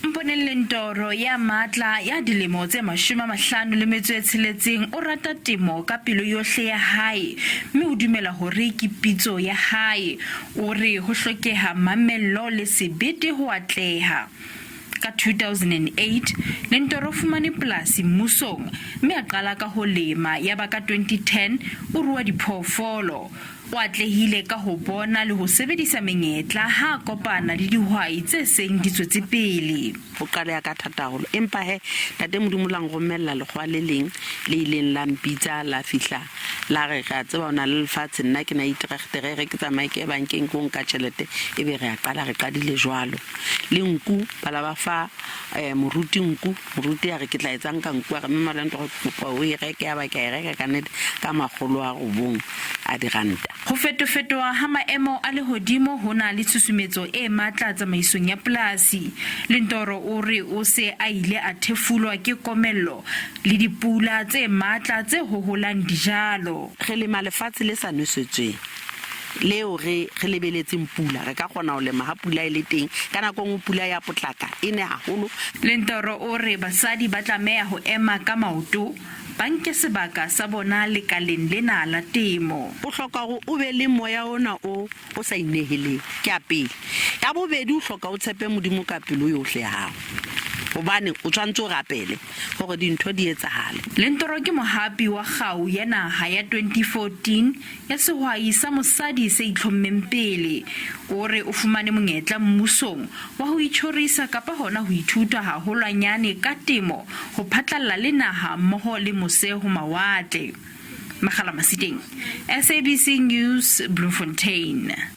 Mponeng Lentoro ya matla ya dilemo tse 56 o rata temo ka pelo yohle ya hae mme o dumela hore ke pitso ya hae. O re ho hlokeha mamello le sebete ho atleha. Ka 2008 Lentoro fumane polasi mmusong mme a qala ka ho lema yaba ka 2010 o rua diphoofolo. O atlehile ka ho bona le ho sebedisa menyetla ha kopana le dihwai tse seng di tswetse pele. O qala ya ka thataholo empa he tate modimo la ngomella lekgwa le leng le ileng la mpitsa la fihla la re ga tseba ona le lefatshe nna ke na itregtere re ke tsamaye ke bankeng go nka tšhelete e be re a qala re qadile jwalo le nku bala ba fa moruti ya re ke tla etsang ka nku ga mmala ntho go kopa o e reke ya ba ke reka ka net ka magolo a go bong a diranta. Ho fetofetoha ha maemo a lehodimo hona le tshusumetso e matla tsamaisong ya polasi. Lentoro o re o se a ile a thefulwa ke komello le dipula tse matla tse hoholang dijalo. Re lema lefatshe le sa nwesetsweng leo re lebeletseng pula re ka kgona ho lema ha pula e le teng ka nako ngwe pula ya potlaka ene haholo. Lentoro o re basadi ba tlameha ho ema ka maoto banke sebaka sa bona lekaleng lena la temo. O hloka go o be le moya ona o sa ineheleng ke a pele ya bobedi o hloka o tshepe modimo ka pelo yohle ya hao hobane o tshwantse o rapele gore dintho di etsahale. Lentoro ke mohapi wa kgau ya naha ya 2014 ya sehwai sa mosadi se itlhommeng pele. O re o fumane monyetla mmusong wa ho itshorisa kapa hona ho ithuta haholwanyane ka temo ho phatlalla le naha mmoho le mose ho mawatle. Makgala Masiteng, SABC News, Bloemfontein.